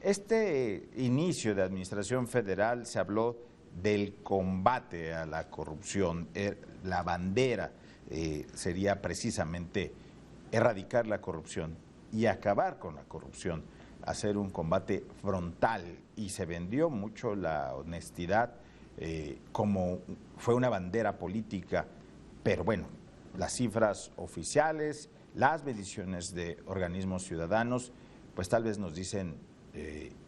Este inicio de administración federal se habló del combate a la corrupción. La bandera sería precisamente erradicar la corrupción y acabar con la corrupción, hacer un combate frontal, y se vendió mucho la honestidad como fue una bandera política, pero bueno, las cifras oficiales, las mediciones de organismos ciudadanos, pues tal vez nos dicen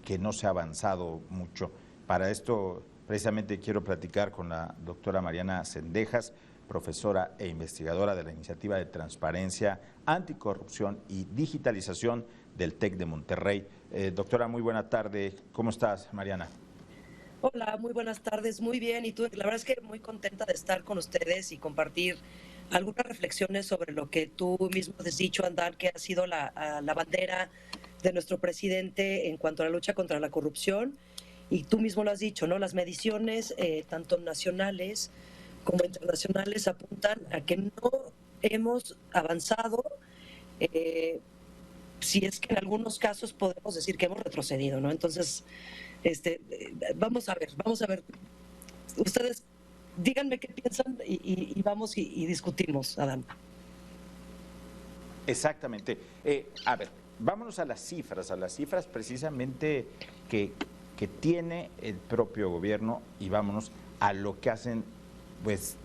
que no se ha avanzado mucho. Para esto precisamente quiero platicar con la doctora Mariana Cendejas, profesora e investigadora de la Iniciativa de Transparencia, Anticorrupción y Digitalización del TEC de Monterrey. Doctora, muy buena tarde. ¿Cómo estás, Mariana? Hola, muy buenas tardes, muy bien. Y tú, la verdad es que muy contenta de estar con ustedes y compartir algunas reflexiones sobre lo que tú mismo has dicho, Andar, que ha sido la bandera de nuestro presidente en cuanto a la lucha contra la corrupción. Y tú mismo lo has dicho, ¿no? Las mediciones, tanto nacionales como internacionales, apuntan a que no hemos avanzado. eh, si es que en algunos casos podemos decir que hemos retrocedido, ¿no? Entonces, vamos a ver. Ustedes díganme qué piensan y vamos y discutimos, Adán. Exactamente. A ver, vámonos a las cifras precisamente que, que tiene el propio gobierno, y vámonos a lo que hacen pues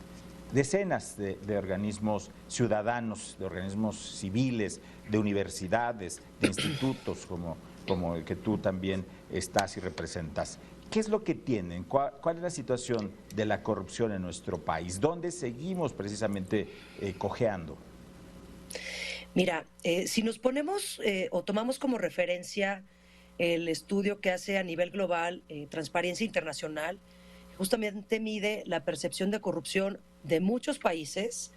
decenas de organismos ciudadanos, de organismos civiles, de universidades, de institutos como el que tú también estás y representas. ¿Qué es lo que tienen? ¿Cuál es la situación de la corrupción en nuestro país? ¿Dónde seguimos precisamente cojeando? Mira, si nos ponemos o tomamos como referencia el estudio que hace a nivel global Transparencia Internacional, justamente mide la percepción de corrupción de muchos países.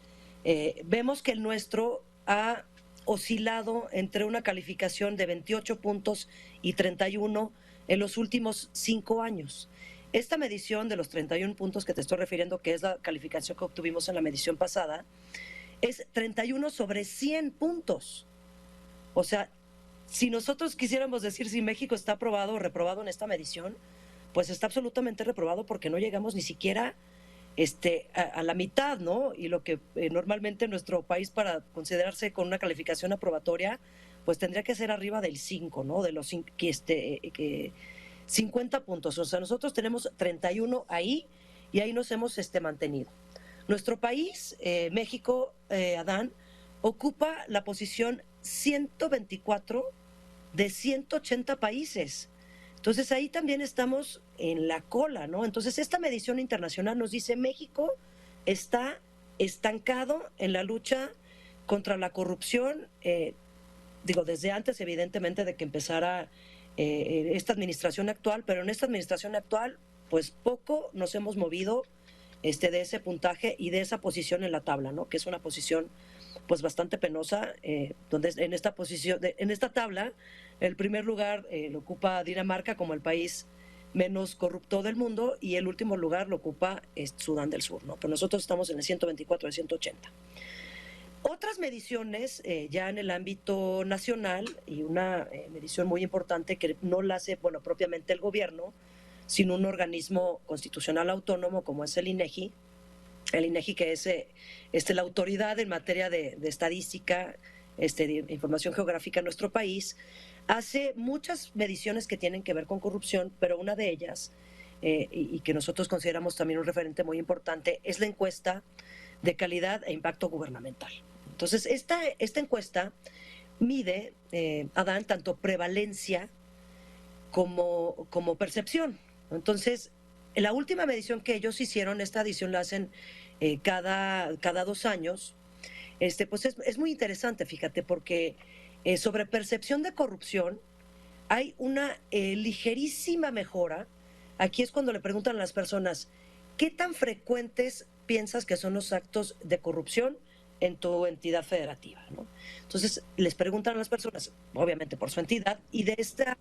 Vemos que el nuestro ha oscilado entre una calificación de 28 puntos y 31 en los últimos 5 años. Esta medición de los 31 puntos que te estoy refiriendo, que es la calificación que obtuvimos en la medición pasada, es 31 sobre 100 puntos. O sea, si nosotros quisiéramos decir si México está aprobado o reprobado en esta medición, pues está absolutamente reprobado porque no llegamos ni siquiera a la mitad, ¿no? Y lo que normalmente en nuestro país para considerarse con una calificación aprobatoria, pues tendría que ser arriba del 5, ¿no? De los 50 puntos. O sea, nosotros tenemos 31 ahí y ahí nos hemos mantenido. Nuestro país, México, Adán, ocupa la posición 124 de 180 países. Entonces ahí también estamos en la cola, ¿no? Entonces esta medición internacional nos dice México está estancado en la lucha contra la corrupción, digo, desde antes evidentemente de que empezara esta administración actual, pero en esta administración actual pues poco nos hemos movido de ese puntaje y de esa posición en la tabla, ¿no? Que es una posición pues bastante penosa, donde en esta posición, en esta tabla, el primer lugar lo ocupa Dinamarca como el país menos corrupto del mundo y el último lugar lo ocupa Sudán del Sur, ¿no? Pero nosotros estamos en el 124 de 180. Otras mediciones ya en el ámbito nacional y una medición muy importante que no la hace, bueno, propiamente el gobierno, sino un organismo constitucional autónomo como es el INEGI, que es la autoridad en materia de estadística, de información geográfica en nuestro país, hace muchas mediciones que tienen que ver con corrupción, pero una de ellas, y que nosotros consideramos también un referente muy importante, es la encuesta de calidad e impacto gubernamental. Entonces, esta encuesta mide, Adán, tanto prevalencia como percepción. Entonces, la última medición que ellos hicieron, esta edición la hacen cada 2 años, pues es muy interesante, fíjate, porque sobre percepción de corrupción hay una ligerísima mejora. Aquí es cuando le preguntan a las personas, ¿qué tan frecuentes piensas que son los actos de corrupción en tu entidad federativa, ¿no? Entonces, les preguntan a las personas, obviamente por su entidad, y de esta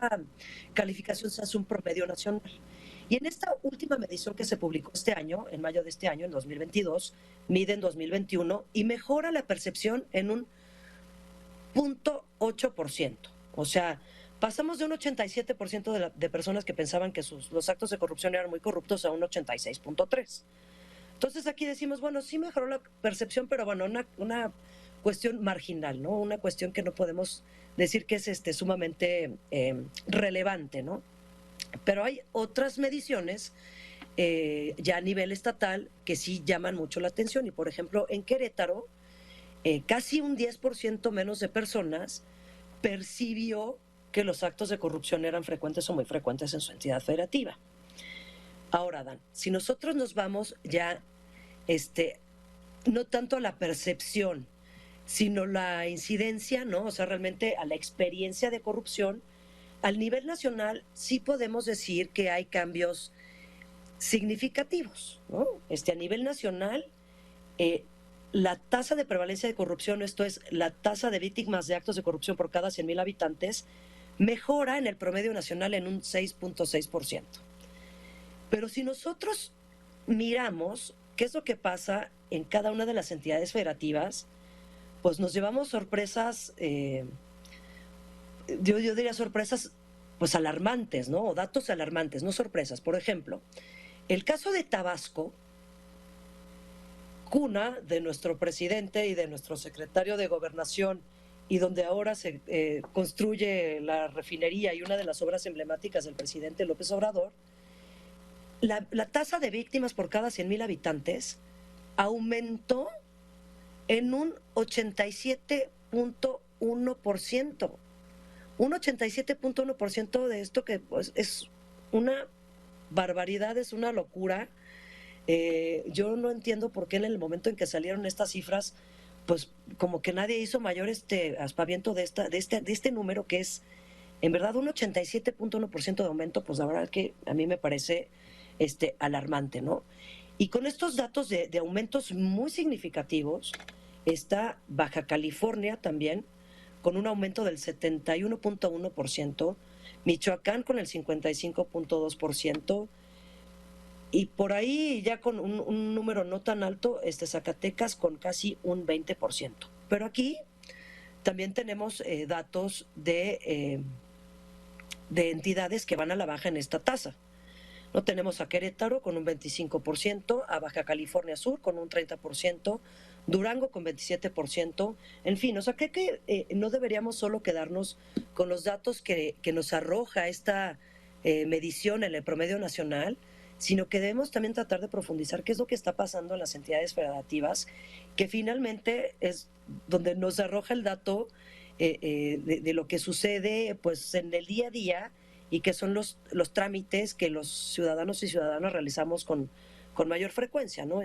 calificación se hace un promedio nacional. Y en esta última medición que se publicó este año, en mayo de este año, en 2022, mide en 2021 y mejora la percepción en un 0.8%. O sea, pasamos de un 87% de personas que pensaban que los actos de corrupción eran muy corruptos a un 86.3%. Entonces aquí decimos, bueno, sí mejoró la percepción, pero bueno, una cuestión marginal, ¿no? Una cuestión que no podemos decir que es sumamente relevante, ¿no? Pero hay otras mediciones ya a nivel estatal que sí llaman mucho la atención. Y por ejemplo, en Querétaro, casi un 10% menos de personas percibió que los actos de corrupción eran frecuentes o muy frecuentes en su entidad federativa. Ahora, Dan, si nosotros nos vamos ya, no tanto a la percepción, sino la incidencia, ¿no? O sea, realmente a la experiencia de corrupción, al nivel nacional sí podemos decir que hay cambios significativos, ¿no? A nivel nacional, la tasa de prevalencia de corrupción, esto es, la tasa de víctimas de actos de corrupción por cada 100,000 habitantes, mejora en el promedio nacional en un 6.6%. Pero si nosotros miramos qué es lo que pasa en cada una de las entidades federativas, pues nos llevamos sorpresas, yo diría sorpresas pues alarmantes, ¿no? O datos alarmantes, no sorpresas. Por ejemplo, el caso de Tabasco, cuna de nuestro presidente y de nuestro secretario de Gobernación, y donde ahora se construye la refinería y una de las obras emblemáticas del presidente López Obrador, la tasa de víctimas por cada 100,000 habitantes aumentó en un 87.1%. Un 87.1% de esto que pues, es una barbaridad, es una locura. Yo no entiendo por qué en el momento en que salieron estas cifras, pues como que nadie hizo mayor aspaviento de este número, que es en verdad un 87.1% de aumento. Pues la verdad que a mí me parece alarmante, ¿no? Y con estos datos de aumentos muy significativos, está Baja California también, con un aumento del 71.1%, Michoacán con el 55.2%, y por ahí ya con un número no tan alto, Zacatecas con casi un 20%. Pero aquí también tenemos datos de entidades que van a la baja en esta tasa. No tenemos a Querétaro con un 25%, a Baja California Sur con un 30%, Durango con 27%, en fin, o sea, creo que no deberíamos solo quedarnos con los datos que nos arroja esta medición en el promedio nacional, sino que debemos también tratar de profundizar qué es lo que está pasando en las entidades federativas, que finalmente es donde nos arroja el dato de lo que sucede pues en el día a día, y que son los trámites que los ciudadanos y ciudadanas realizamos con mayor frecuencia, ¿no?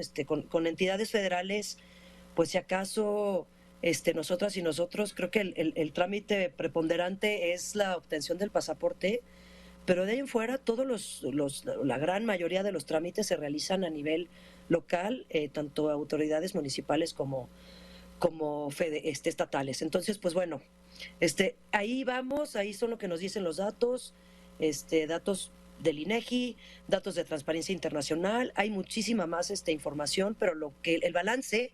Con entidades federales, pues si acaso nosotras y nosotros, creo que el trámite preponderante es la obtención del pasaporte, pero de ahí en fuera la gran mayoría de los trámites se realizan a nivel local, tanto autoridades municipales como estatales. Entonces, pues bueno, ahí vamos, ahí son lo que nos dicen los datos, datos del INEGI, datos de Transparencia Internacional. Hay muchísima más información, pero el balance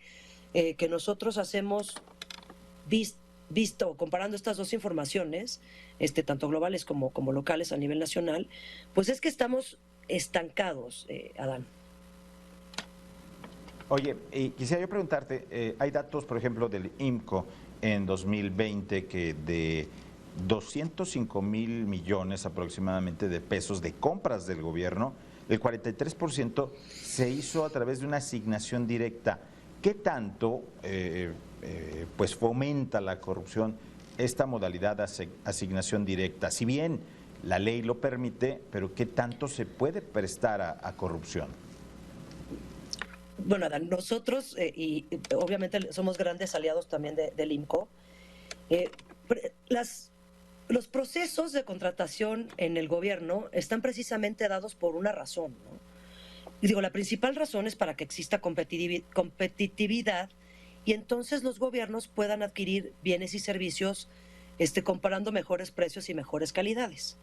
que nosotros hacemos visto comparando estas dos informaciones, tanto globales como locales a nivel nacional, pues es que estamos estancados, Adán. Oye, quisiera yo preguntarte, hay datos, por ejemplo, del IMCO en 2020 que de 205,000 millones aproximadamente de pesos de compras del gobierno, el 43% se hizo a través de una asignación directa. ¿Qué tanto pues fomenta la corrupción esta modalidad de asignación directa? Si bien la ley lo permite, pero ¿qué tanto se puede prestar a corrupción? Bueno, Adán, nosotros, y obviamente somos grandes aliados también del IMCO, los procesos de contratación en el gobierno están precisamente dados por una razón, ¿no? Y digo, la principal razón es para que exista competitividad y entonces los gobiernos puedan adquirir bienes y servicios comparando mejores precios y mejores calidades.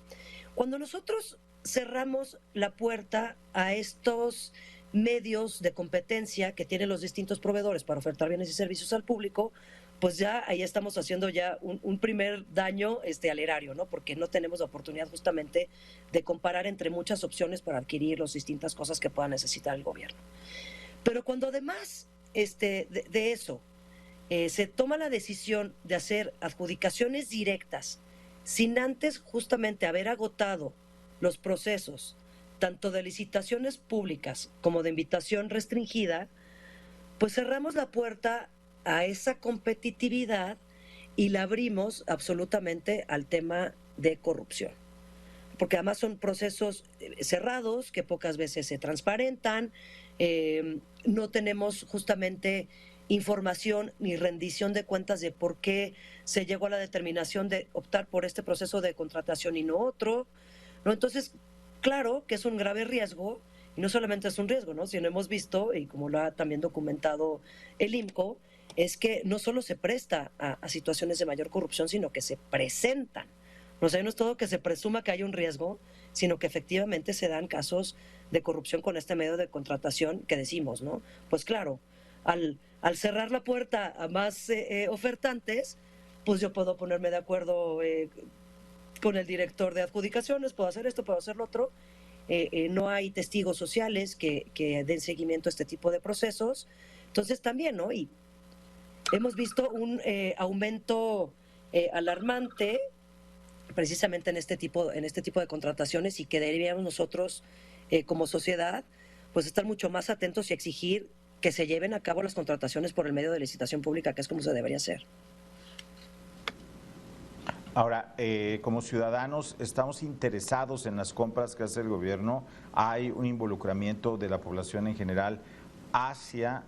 Cuando nosotros cerramos la puerta a estos medios de competencia que tienen los distintos proveedores para ofertar bienes y servicios al público, pues ya ahí estamos haciendo ya un primer daño al erario, ¿no? Porque no tenemos la oportunidad justamente de comparar entre muchas opciones para adquirir las distintas cosas que pueda necesitar el gobierno. Pero cuando además de eso se toma la decisión de hacer adjudicaciones directas sin antes justamente haber agotado los procesos tanto de licitaciones públicas como de invitación restringida, pues cerramos la puerta a esa competitividad y la abrimos absolutamente al tema de corrupción. Porque además son procesos cerrados que pocas veces se transparentan, no tenemos justamente información ni rendición de cuentas de por qué se llegó a la determinación de optar por este proceso de contratación y no otro, ¿no? Entonces, claro que es un grave riesgo, y no solamente es un riesgo, ¿no? Sino hemos visto, y como lo ha también documentado el IMCO, es que no solo se presta a situaciones de mayor corrupción, sino que se presentan. O sea, no es todo que se presuma que hay un riesgo, sino que efectivamente se dan casos de corrupción con este medio de contratación que decimos, ¿no? Pues claro, al cerrar la puerta a más ofertantes, pues yo puedo ponerme de acuerdo con el director de adjudicaciones, puedo hacer esto, puedo hacer lo otro. No hay testigos sociales que den seguimiento a este tipo de procesos. Entonces también, ¿no? Y hemos visto un aumento alarmante precisamente en este tipo de contrataciones y que deberíamos nosotros como sociedad pues estar mucho más atentos y exigir que se lleven a cabo las contrataciones por el medio de licitación pública, que es como se debería hacer. Ahora, como ciudadanos, ¿estamos interesados en las compras que hace el gobierno? ¿Hay un involucramiento de la población en general hacia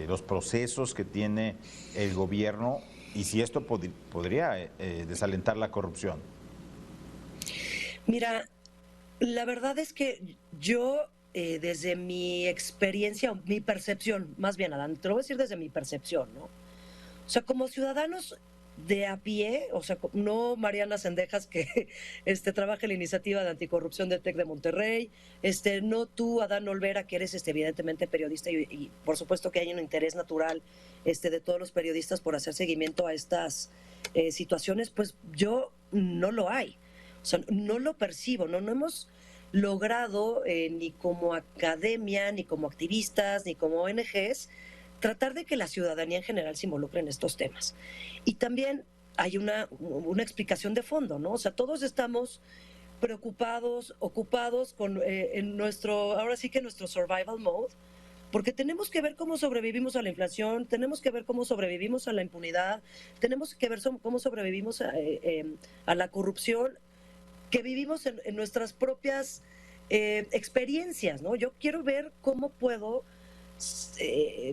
los procesos que tiene el gobierno? Y si esto podría desalentar la corrupción. Mira, la verdad es que yo, desde mi experiencia, mi percepción, más bien, Adán, te lo voy a decir desde mi percepción, ¿no? O sea, como ciudadanos de a pie, o sea, no Mariana Sendejas, que trabaja en la iniciativa de anticorrupción del TEC de Monterrey, no tú, Adán Olvera, que eres evidentemente periodista y por supuesto que hay un interés natural de todos los periodistas por hacer seguimiento a estas situaciones, pues yo no lo hay. O sea, no lo percibo, no hemos logrado ni como academia, ni como activistas, ni como ONGs, tratar de que la ciudadanía en general se involucre en estos temas. Y también hay una explicación de fondo, ¿no? O sea, todos estamos preocupados, ocupados con en nuestro, ahora sí que nuestro survival mode, porque tenemos que ver cómo sobrevivimos a la inflación, tenemos que ver cómo sobrevivimos a la impunidad, tenemos que ver cómo sobrevivimos a la corrupción, que vivimos en nuestras propias experiencias, ¿no? Yo quiero ver cómo puedo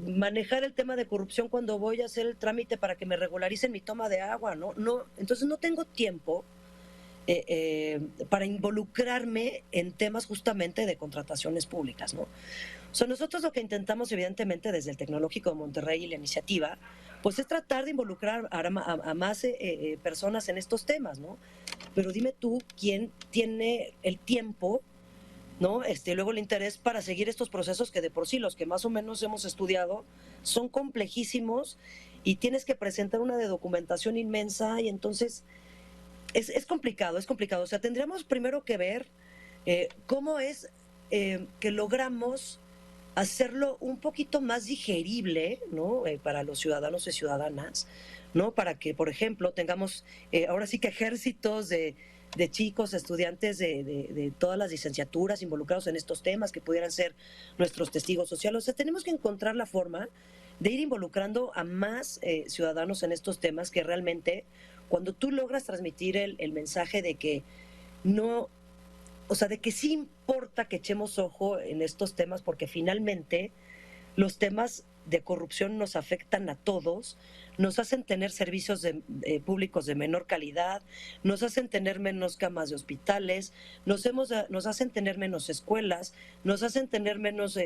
manejar el tema de corrupción cuando voy a hacer el trámite para que me regularicen mi toma de agua, ¿no? Entonces no tengo tiempo para involucrarme en temas justamente de contrataciones públicas, ¿no? O sea, nosotros lo que intentamos, evidentemente, desde el Tecnológico de Monterrey y la iniciativa, pues es tratar de involucrar a más personas en estos temas, ¿no? Pero dime tú, ¿quién tiene el tiempo, ¿no? Luego el interés para seguir estos procesos que de por sí, los que más o menos hemos estudiado, son complejísimos y tienes que presentar una de documentación inmensa y entonces es complicado, es complicado. O sea, tendríamos primero que ver cómo es que logramos hacerlo un poquito más digerible, ¿no? Para los ciudadanos y ciudadanas, ¿no? Para que, por ejemplo, tengamos ahora sí que ejércitos de chicos, estudiantes de todas las licenciaturas involucrados en estos temas que pudieran ser nuestros testigos sociales. O sea, tenemos que encontrar la forma de ir involucrando a más ciudadanos en estos temas que realmente, cuando tú logras transmitir el mensaje de que no, o sea, de que sí importa que echemos ojo en estos temas porque finalmente los temas de corrupción nos afectan a todos, nos hacen tener servicios públicos de menor calidad, nos hacen tener menos camas de hospitales, nos hacen tener menos escuelas, nos hacen tener menos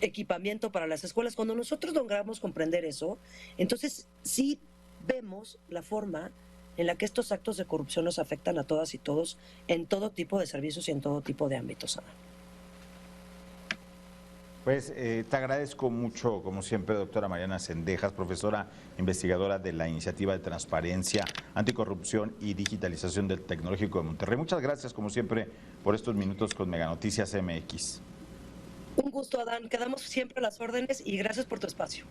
equipamiento para las escuelas. Cuando nosotros logramos comprender eso, entonces sí vemos la forma en la que estos actos de corrupción nos afectan a todas y todos en todo tipo de servicios y en todo tipo de ámbitos. Pues te agradezco mucho, como siempre, doctora Mariana Cendejas, profesora investigadora de la Iniciativa de Transparencia, Anticorrupción y Digitalización del Tecnológico de Monterrey. Muchas gracias, como siempre, por estos minutos con Mega Noticias MX. Un gusto, Adán. Quedamos siempre a las órdenes y gracias por tu espacio.